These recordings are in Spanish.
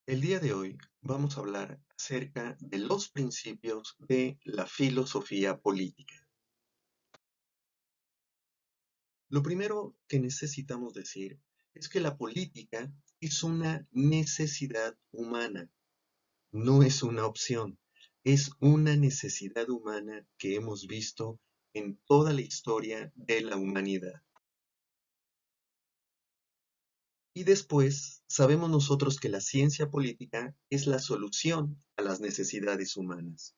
El día de hoy vamos a hablar acerca de los principios de la filosofía política. Lo primero que necesitamos decir es que la política es una necesidad humana, no es una opción, es una necesidad humana que hemos visto en toda la historia de la humanidad. Y después sabemos nosotros que la ciencia política es la solución a las necesidades humanas.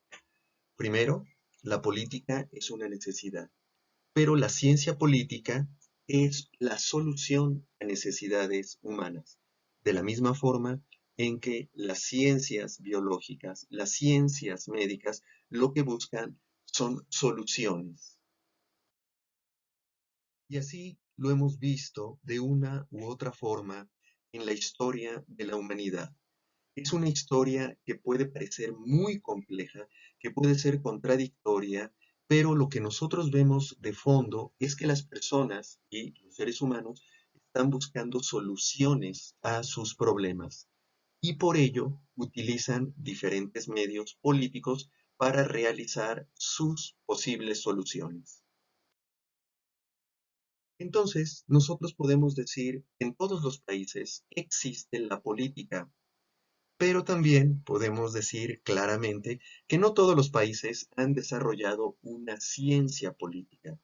Primero, la política es una necesidad, pero la ciencia política es la solución a necesidades humanas. De la misma forma en que las ciencias biológicas, las ciencias médicas, lo que buscan son soluciones. Y así lo hemos visto de una u otra forma en la historia de la humanidad. Es una historia que puede parecer muy compleja, que puede ser contradictoria, pero lo que nosotros vemos de fondo es que las personas y los seres humanos están buscando soluciones a sus problemas y por ello utilizan diferentes medios políticos para realizar sus posibles soluciones. Entonces, nosotros podemos decir que en todos los países existe la política. Pero también podemos decir claramente que no todos los países han desarrollado una ciencia política.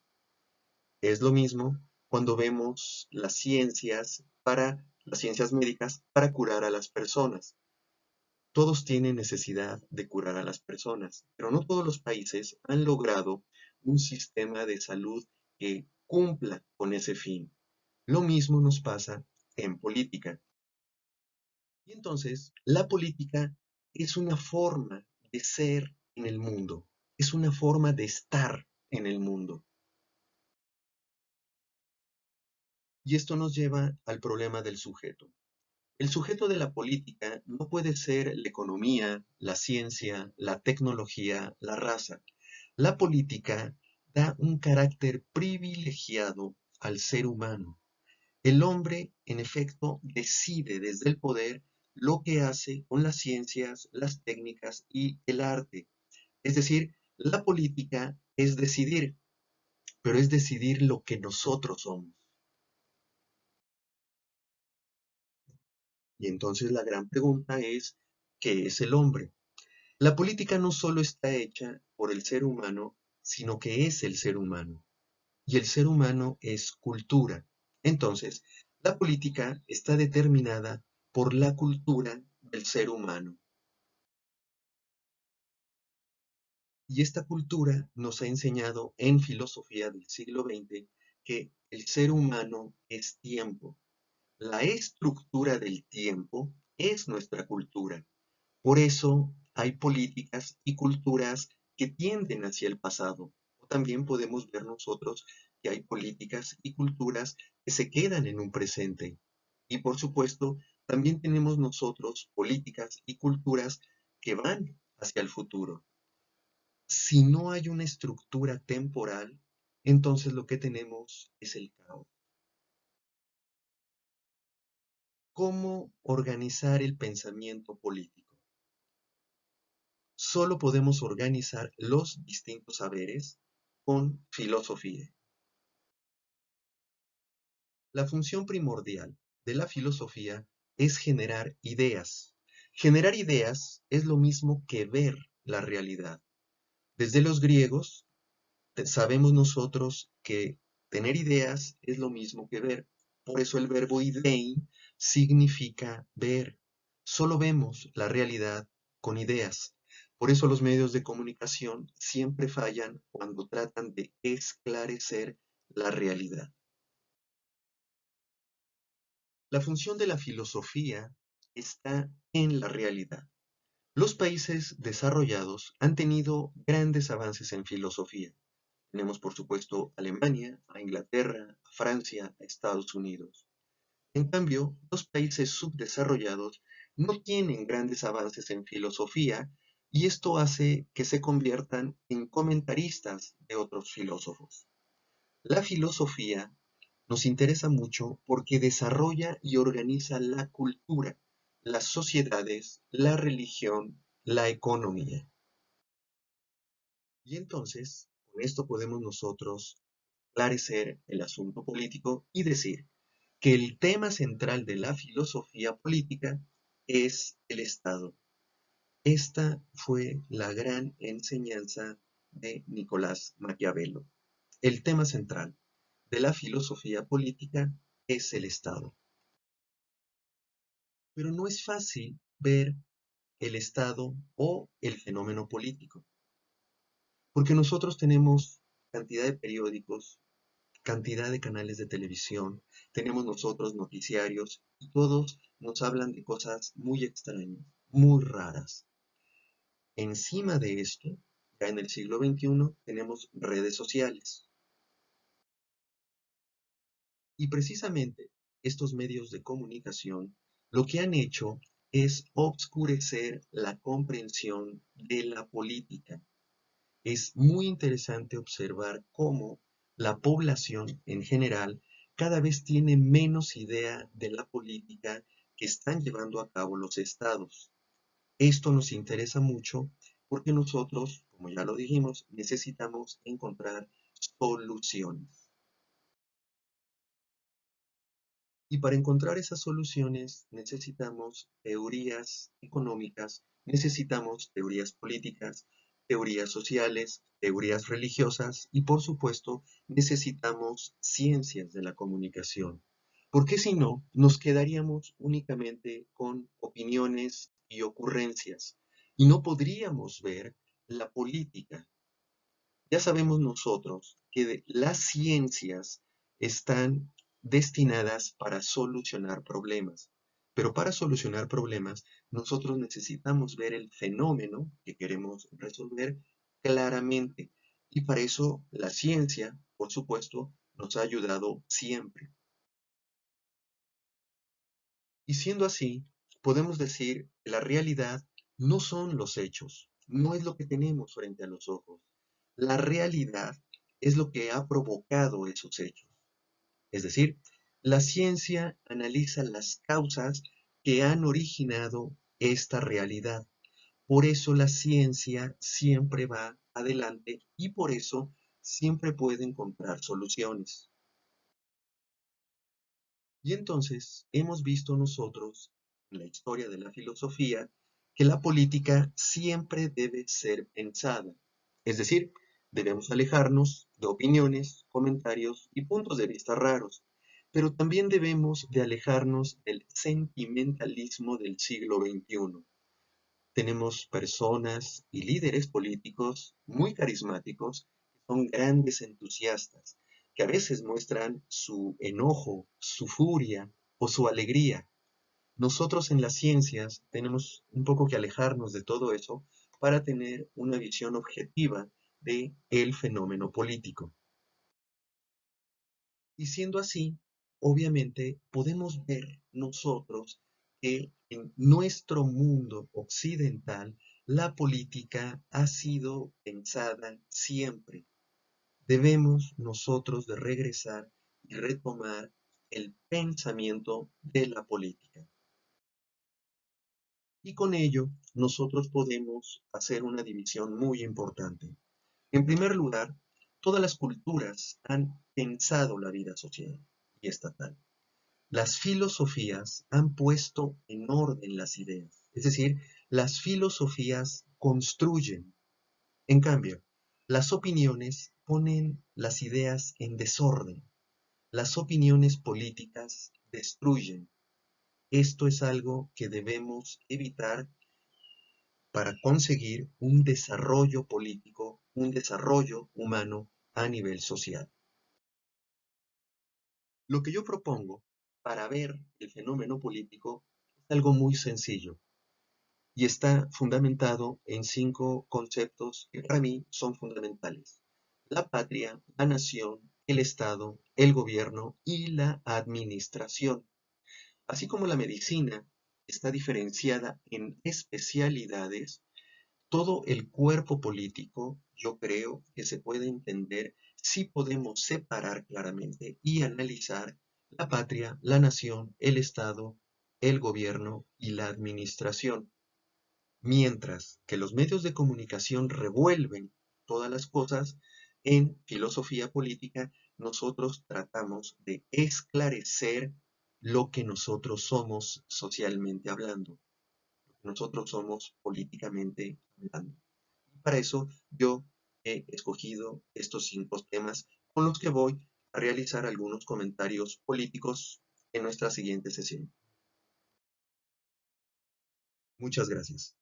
Es lo mismo cuando vemos las ciencias médicas para curar a las personas. Todos tienen necesidad de curar a las personas, pero no todos los países han logrado un sistema de salud que cumpla con ese fin. Lo mismo nos pasa en política. Y entonces, la política es una forma de ser en el mundo, es una forma de estar en el mundo. Y esto nos lleva al problema del sujeto. El sujeto de la política no puede ser la economía, la ciencia, la tecnología, la raza. La política da un carácter privilegiado al ser humano. El hombre, en efecto, decide desde el poder lo que hace con las ciencias, las técnicas y el arte. Es decir, la política es decidir, pero es decidir lo que nosotros somos. Y entonces la gran pregunta es, ¿qué es el hombre? La política no solo está hecha por el ser humano, sino que es el ser humano. Y el ser humano es cultura. Entonces, la política está determinada por la cultura del ser humano. Y esta cultura nos ha enseñado en filosofía del siglo XX que el ser humano es tiempo. La estructura del tiempo es nuestra cultura. Por eso hay políticas y culturas que tienden hacia el pasado. O también podemos ver nosotros que hay políticas y culturas que se quedan en un presente. Y por supuesto, también tenemos nosotros políticas y culturas que van hacia el futuro. Si no hay una estructura temporal, entonces lo que tenemos es el caos. ¿Cómo organizar el pensamiento político? Solo podemos organizar los distintos saberes con filosofía. La función primordial de la filosofía es generar ideas. Generar ideas es lo mismo que ver la realidad. Desde los griegos sabemos nosotros que tener ideas es lo mismo que ver. Por eso el verbo idein significa ver. Solo vemos la realidad con ideas. Por eso los medios de comunicación siempre fallan cuando tratan de esclarecer la realidad. La función de la filosofía está en la realidad. Los países desarrollados han tenido grandes avances en filosofía. Tenemos, por supuesto, a Alemania, a Inglaterra, a Francia, a Estados Unidos. En cambio, los países subdesarrollados no tienen grandes avances en filosofía y esto hace que se conviertan en comentaristas de otros filósofos. La filosofía nos interesa mucho porque desarrolla y organiza la cultura. las sociedades, la religión, la economía. Y entonces, con esto podemos nosotros esclarecer el asunto político y decir que el tema central de la filosofía política es el Estado. Esta fue la gran enseñanza de Nicolás Maquiavelo. El tema central de la filosofía política es el Estado. Pero no es fácil ver el Estado o el fenómeno político, porque nosotros tenemos cantidad de periódicos, cantidad de canales de televisión, tenemos nosotros noticiarios y todos nos hablan de cosas muy extrañas, muy raras. Encima de esto, ya en el siglo XXI, tenemos redes sociales. Y precisamente estos medios de comunicación lo que han hecho es obscurecer la comprensión de la política. Es muy interesante observar cómo la población en general cada vez tiene menos idea de la política que están llevando a cabo los estados. Esto nos interesa mucho porque nosotros, como ya lo dijimos, necesitamos encontrar soluciones. Y para encontrar esas soluciones necesitamos teorías económicas, necesitamos teorías políticas, teorías sociales, teorías religiosas y por supuesto necesitamos ciencias de la comunicación. Porque si no, nos quedaríamos únicamente con opiniones y ocurrencias y no podríamos ver la política. Ya sabemos nosotros que las ciencias están destinadas para solucionar problemas, pero para solucionar problemas nosotros necesitamos ver el fenómeno que queremos resolver claramente y para eso la ciencia, por supuesto, nos ha ayudado siempre. Y siendo así, podemos decir que la realidad no son los hechos, no es lo que tenemos frente a los ojos. La realidad es lo que ha provocado esos hechos. Es decir, la ciencia analiza las causas que han originado esta realidad. Por eso la ciencia siempre va adelante y por eso siempre puede encontrar soluciones. Y entonces hemos visto nosotros en la historia de la filosofía que la política siempre debe ser pensada, es decir, debemos alejarnos de opiniones, comentarios y puntos de vista raros, pero también debemos de alejarnos del sentimentalismo del siglo XXI. Tenemos personas y líderes políticos muy carismáticos que son grandes entusiastas, que a veces muestran su enojo, su furia o su alegría. Nosotros en las ciencias tenemos un poco que alejarnos de todo eso para tener una visión objetiva de el fenómeno político. Y siendo así, obviamente podemos ver nosotros que en nuestro mundo occidental la política ha sido pensada siempre. Debemos nosotros de regresar y retomar el pensamiento de la política. Y con ello nosotros podemos hacer una división muy importante. En primer lugar, todas las culturas han pensado la vida social y estatal. Las filosofías han puesto en orden las ideas, es decir, las filosofías construyen. En cambio, las opiniones ponen las ideas en desorden. Las opiniones políticas destruyen. Esto es algo que debemos evitar para conseguir un desarrollo político, un desarrollo humano a nivel social. Lo que yo propongo para ver el fenómeno político es algo muy sencillo y está fundamentado en 5 conceptos que para mí son fundamentales. La patria, la nación, el Estado, el gobierno y la administración. Así como la medicina está diferenciada en especialidades, todo el cuerpo político, yo creo que se puede entender si podemos separar claramente y analizar la patria, la nación, el Estado el gobierno y la administración. Mientras que los medios de comunicación revuelven todas las cosas, en filosofía política nosotros tratamos de esclarecer lo que nosotros somos socialmente hablando, lo que nosotros somos políticamente hablando. Para eso yo he escogido estos 5 temas con los que voy a realizar algunos comentarios políticos en nuestra siguiente sesión. Muchas gracias.